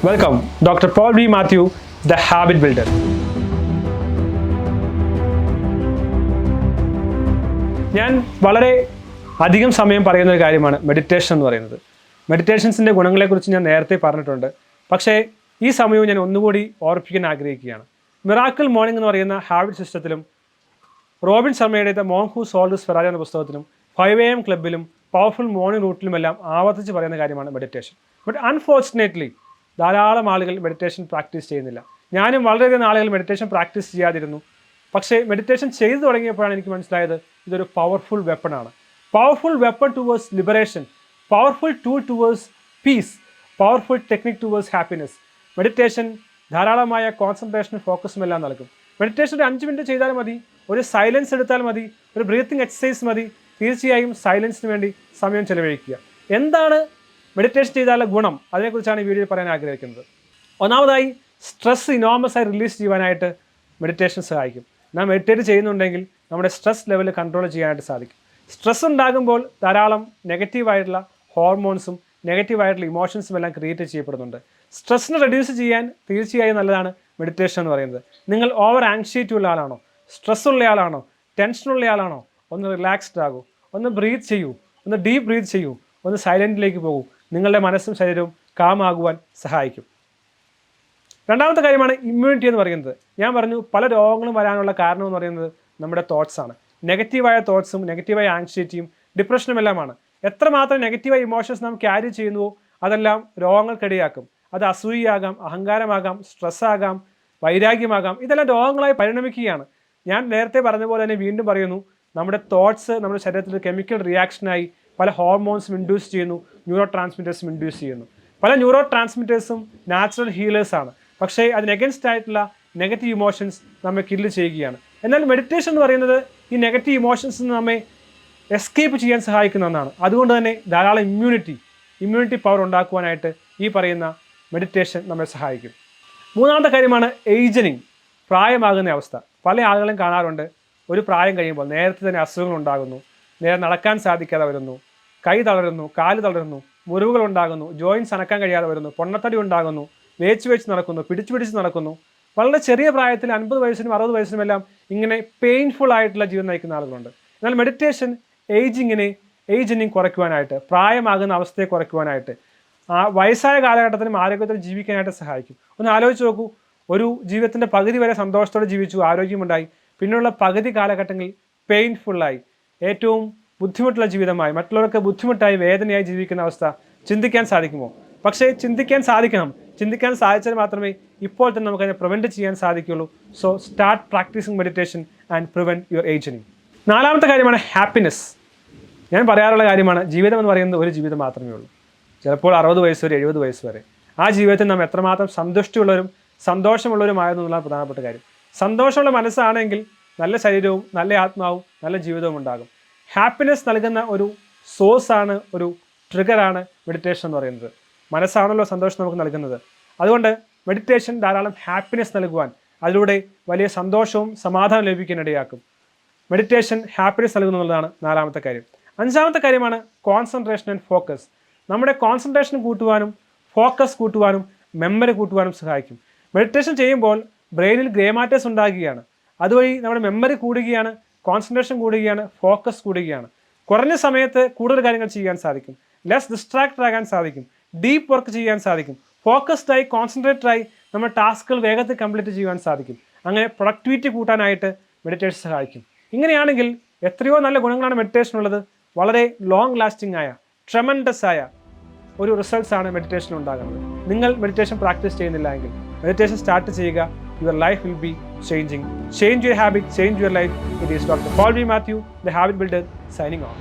Welcome doctor Paul B Mathew, the habit builder. ഞാൻ വളരെ അധികം സമയം പറയുന്ന ഒരു കാര്യമാണ് മെഡിറ്റേഷൻ എന്ന് പറയുന്നത്. മെഡിറ്റേഷൻസിൻ്റെ ഗുണങ്ങളെക്കുറിച്ച് ഞാൻ നേരത്തെ പറഞ്ഞിട്ടുണ്ട്. പക്ഷേ ഈ സമയവും ഞാൻ ഒന്നുകൂടി ഓർപ്പിക്കാൻ ആഗ്രഹിക്കുകയാണ്. മിറാക്കിൾ മോർണിംഗ് എന്ന് പറയുന്ന ഹാബിറ്റ് സിസ്റ്റത്തിലും റോബിൻ ശർമ്മയുടെ the monk who sold his Ferrari എന്ന പുസ്തകത്തിലും 5 AM ക്ലബിലും പവർഫുൾ മോർണിംഗ് റൂട്ടിലുമെല്ലാം ആവർത്തിച്ച് പറയുന്ന കാര്യമാണ് മെഡിറ്റേഷൻ. ബട്ട് അൺഫോർച്ചുനേറ്റ്ലി ധാരാളം ആളുകൾ മെഡിറ്റേഷൻ പ്രാക്ടീസ് ചെയ്യുന്നില്ല. ഞാനും വളരെയധികം ആളുകൾ മെഡിറ്റേഷൻ പ്രാക്ടീസ് ചെയ്യാതിരുന്നു. പക്ഷേ മെഡിറ്റേഷൻ ചെയ്തു തുടങ്ങിയപ്പോഴാണ് എനിക്ക് മനസ്സിലായത് ഇതൊരു പവർഫുൾ വെപ്പണാണ്. Powerful weapon towards liberation, powerful tool towards peace, powerful technique towards happiness. Meditation ധാരാളമായ കോൺസെൻട്രേഷനും ഫോക്കസും എല്ലാം നൽകും. മെഡിറ്റേഷൻ ഒരു 5 മിനിറ്റ് ചെയ്താൽ മതി, ഒരു സൈലൻസ് എടുത്താൽ മതി, ഒരു ബ്രീത്തിങ് എക്സസൈസ് മതി. തീർച്ചയായും സൈലൻസിന് വേണ്ടി സമയം ചെലവഴിക്കുക. എന്താണ് മെഡിറ്റേഷൻ ചെയ്താലുള്ള ഗുണം? അതിനെക്കുറിച്ചാണ് ഈ വീഡിയോയിൽ പറയാൻ ആഗ്രഹിക്കുന്നത്. ഒന്നാമതായി, സ്ട്രെസ് ഇനോമസായി റിലീസ് ചെയ്യാനായിട്ട് മെഡിറ്റേഷൻ സഹായിക്കും. നാം മെഡിറ്റേറ്റ് ചെയ്യുന്നുണ്ടെങ്കിൽ നമ്മുടെ സ്ട്രെസ് ലെവൽ കൺട്രോൾ ചെയ്യാനായിട്ട് സാധിക്കും. സ്ട്രെസ് ഉണ്ടാകുമ്പോൾ ധാരാളം നെഗറ്റീവായിട്ടുള്ള ഹോർമോൺസും നെഗറ്റീവായിട്ടുള്ള ഇമോഷൻസും എല്ലാം ക്രിയേറ്റ് ചെയ്യപ്പെടുന്നുണ്ട്. സ്ട്രെസ്സിനെ റെഡ്യൂസ് ചെയ്യാൻ തീർച്ചയായും നല്ലതാണ് മെഡിറ്റേഷൻ എന്ന് പറയുന്നത്. നിങ്ങൾ ഓവർ ആങ്സൈറ്റി ഉള്ള ആളാണോ, സ്ട്രെസ് ഉള്ള ആളാണോ, ടെൻഷനുള്ള ആളാണോ, ഒന്ന് റിലാക്സ്ഡ് ആകൂ, ഒന്ന് ബ്രീത്ത് ചെയ്യൂ, ഒന്ന് ഡീപ്പ് ബ്രീത്ത് ചെയ്യൂ, ഒന്ന് സൈലൻറ്റിലേക്ക് പോകൂ. നിങ്ങളുടെ മനസ്സും ശരീരവും കാമാകുവാൻ സഹായിക്കും. രണ്ടാമത്തെ കാര്യമാണ് ഇമ്മ്യൂണിറ്റി എന്ന് പറയുന്നത്. ഞാൻ പറഞ്ഞു, പല രോഗങ്ങളും വരാനുള്ള കാരണം എന്ന് പറയുന്നത് നമ്മുടെ തോട്ട്സാണ്. നെഗറ്റീവായ തോട്ട്സും നെഗറ്റീവായ ആങ്സൈറ്റിയും ഡിപ്രഷനും എല്ലാമാണ്. എത്രമാത്രം നെഗറ്റീവായ ഇമോഷൻസ് നാം ക്യാരി ചെയ്യുന്നുവോ അതെല്ലാം രോഗങ്ങൾക്കിടയാക്കും. അത് അസൂയയാകാം, അഹങ്കാരമാകാം, സ്ട്രെസ്സാകാം, വൈരാഗ്യമാകാം. ഇതെല്ലാം രോഗങ്ങളായി പരിണമിക്കുകയാണ്. ഞാൻ നേരത്തെ പറഞ്ഞ പോലെ തന്നെ വീണ്ടും പറയുന്നു, നമ്മുടെ തോട്ട്സ് നമ്മുടെ ശരീരത്തിൽ കെമിക്കൽ റിയാക്ഷനായി പല ഹോർമോൺസും ഇൻഡ്യൂസ് ചെയ്യുന്നു, ന്യൂറോ ട്രാൻസ്മിറ്റേഴ്സും ഇൻഡ്യൂസ് ചെയ്യുന്നു. പല ന്യൂറോ ട്രാൻസ്മിറ്റേഴ്സും നാച്ചുറൽ ഹീലേഴ്സാണ്. പക്ഷേ അതിന് എഗൻസ്റ്റ് ആയിട്ടുള്ള നെഗറ്റീവ് ഇമോഷൻസ് നമ്മെ കില്ല് ചെയ്യുകയാണ്. എന്നാൽ മെഡിറ്റേഷൻ എന്ന് പറയുന്നത് ഈ നെഗറ്റീവ് ഇമോഷൻസിൽ നിന്ന് നമ്മെ എസ്കേപ്പ് ചെയ്യാൻ സഹായിക്കുന്ന ഒന്നാണ്. അതുകൊണ്ട് തന്നെ ധാരാളം ഇമ്മ്യൂണിറ്റി പവർ ഉണ്ടാക്കുവാനായിട്ട് ഈ പറയുന്ന മെഡിറ്റേഷൻ നമ്മെ സഹായിക്കും. മൂന്നാമത്തെ കാര്യമാണ് ഏജനിങ്, പ്രായമാകുന്ന അവസ്ഥ. പല ആളുകളും കാണാറുണ്ട്, ഒരു പ്രായം കഴിയുമ്പോൾ നേരത്തെ തന്നെ അസുഖങ്ങൾ ഉണ്ടാകുന്നു, നേരെ നടക്കാൻ സാധിക്കാതെ വരുന്നു, കൈ തളരുന്നു, കാല് തളരുന്നു, മുറിവുകൾ ഉണ്ടാകുന്നു, ജോയിൻസ് അനക്കാൻ കഴിയാതെ വരുന്നു, പൊണ്ണത്തടി ഉണ്ടാകുന്നു, വേച്ച് നടക്കുന്നു, പിടിച്ച് നടക്കുന്നു. വളരെ ചെറിയ പ്രായത്തിൽ 50 വയസ്സിനും 60 വയസ്സിനും എല്ലാം ഇങ്ങനെ പെയിൻഫുൾ ആയിട്ടുള്ള ജീവിതം നയിക്കുന്ന ആളുകളുണ്ട്. എന്നാൽ മെഡിറ്റേഷൻ ഏജിങ് കുറയ്ക്കുവാനായിട്ട്, പ്രായമാകുന്ന അവസ്ഥയെ കുറയ്ക്കുവാനായിട്ട്, വയസ്സായ കാലഘട്ടത്തിലും ആരോഗ്യത്തിൽ ജീവിക്കാനായിട്ട് സഹായിക്കും. ഒന്ന് ആലോചിച്ച് നോക്കൂ, ഒരു ജീവിതത്തിൻ്റെ പകുതി വരെ സന്തോഷത്തോടെ ജീവിച്ചു, ആരോഗ്യമുണ്ടായി, പിന്നെയുള്ള പകുതി കാലഘട്ടങ്ങളിൽ പെയിൻഫുള്ളായി, ഏറ്റവും ബുദ്ധിമുട്ടുള്ള ജീവിതമായി, മറ്റുള്ളവർക്ക് ബുദ്ധിമുട്ടായി, വേദനയായി ജീവിക്കുന്ന അവസ്ഥ ചിന്തിക്കാൻ സാധിക്കുമോ? പക്ഷേ ചിന്തിക്കാൻ സാധിക്കണം. ചിന്തിക്കാൻ സാധിച്ചാൽ മാത്രമേ ഇപ്പോൾ തന്നെ നമുക്കതിനെ പ്രിവെൻറ്റ് ചെയ്യാൻ സാധിക്കുകയുള്ളൂ. So start practicing meditation and prevent your ageing. നാലാമത്തെ കാര്യമാണ് ഹാപ്പിനെസ്. ഞാൻ പറയാറുള്ള കാര്യമാണ്, ജീവിതം എന്ന് പറയുന്നത് ഒരു ജീവിതം മാത്രമേ ഉള്ളൂ. ചിലപ്പോൾ 60 വയസ്സ് വരെ, 70 വയസ്സ് വരെ. ആ ജീവിതത്തിൽ നാം എത്രമാത്രം സന്തുഷ്ടിയുള്ളവരും സന്തോഷമുള്ളവരുമായെന്നുള്ള പ്രധാനപ്പെട്ട കാര്യം. സന്തോഷമുള്ള മനസ്സാണെങ്കിൽ നല്ല ശരീരവും നല്ല ആത്മാവും നല്ല ജീവിതവും ഉണ്ടാകും. ഹാപ്പിനെസ് നൽകുന്ന ഒരു സോഴ്സാണ്, ഒരു ട്രിഗറാണ് മെഡിറ്റേഷൻ എന്ന് പറയുന്നത്. മനസ്സാണല്ലോ സന്തോഷം നമുക്ക് നൽകുന്നത്. അതുകൊണ്ട് മെഡിറ്റേഷൻ ധാരാളം ഹാപ്പിനെസ് നൽകുവാൻ, അതിലൂടെ വലിയ സന്തോഷവും സമാധാനം ലഭിക്കാൻ ഇടയാക്കും. മെഡിറ്റേഷൻ ഹാപ്പിനെസ് നൽകുന്നു എന്നുള്ളതാണ് നാലാമത്തെ കാര്യം. അഞ്ചാമത്തെ കാര്യമാണ് കോൺസെൻട്രേഷൻ ആൻഡ് ഫോക്കസ്. നമ്മുടെ കോൺസെൻട്രേഷൻ കൂട്ടുവാനും ഫോക്കസ് കൂട്ടുവാനും മെമ്മറി കൂട്ടുവാനും സഹായിക്കും. മെഡിറ്റേഷൻ ചെയ്യുമ്പോൾ ബ്രെയിനിൽ ഗ്രേ മാറ്റേഴ്സ് ഉണ്ടാകുകയാണ്. അതുവഴി നമ്മുടെ മെമ്മറി കൂടുകയാണ്, കോൺസെൻട്രേഷൻ കൂടുകയാണ്, ഫോക്കസ് കൂടുകയാണ്. കുറഞ്ഞ സമയത്ത് കൂടുതൽ കാര്യങ്ങൾ ചെയ്യാൻ സാധിക്കും, ലെസ് ഡിസ്ട്രാക്റ്റഡ് ആകാൻ സാധിക്കും, ഡീപ്പ് വർക്ക് ചെയ്യാൻ സാധിക്കും, ഫോക്കസ്ഡായി കോൺസെൻട്രേറ്റഡായി നമ്മുടെ ടാസ്കുകൾ വേഗത്തിൽ കംപ്ലീറ്റ് ചെയ്യാൻ സാധിക്കും. അങ്ങനെ പ്രൊഡക്ടിവിറ്റി കൂട്ടാനായിട്ട് മെഡിറ്റേഷൻ സഹായിക്കും. ഇങ്ങനെയാണെങ്കിൽ എത്രയോ നല്ല ഗുണങ്ങളാണ് മെഡിറ്റേഷൻ ഉള്ളത്. വളരെ ലോങ് ലാസ്റ്റിംഗ് ആയ, ട്രെമൻഡസ് ആയ ഒരു റിസൾട്ട്സ് ആണ് മെഡിറ്റേഷൻ ഉണ്ടാകുന്നത്. നിങ്ങൾ മെഡിറ്റേഷൻ പ്രാക്ടീസ് ചെയ്യുന്നില്ല എങ്കിൽ മെഡിറ്റേഷൻ സ്റ്റാർട്ട് ചെയ്യുക. Your life will be changing. Change your habit, change your life. It is Dr. Paul B. Matthew, the Habit Builder, signing off.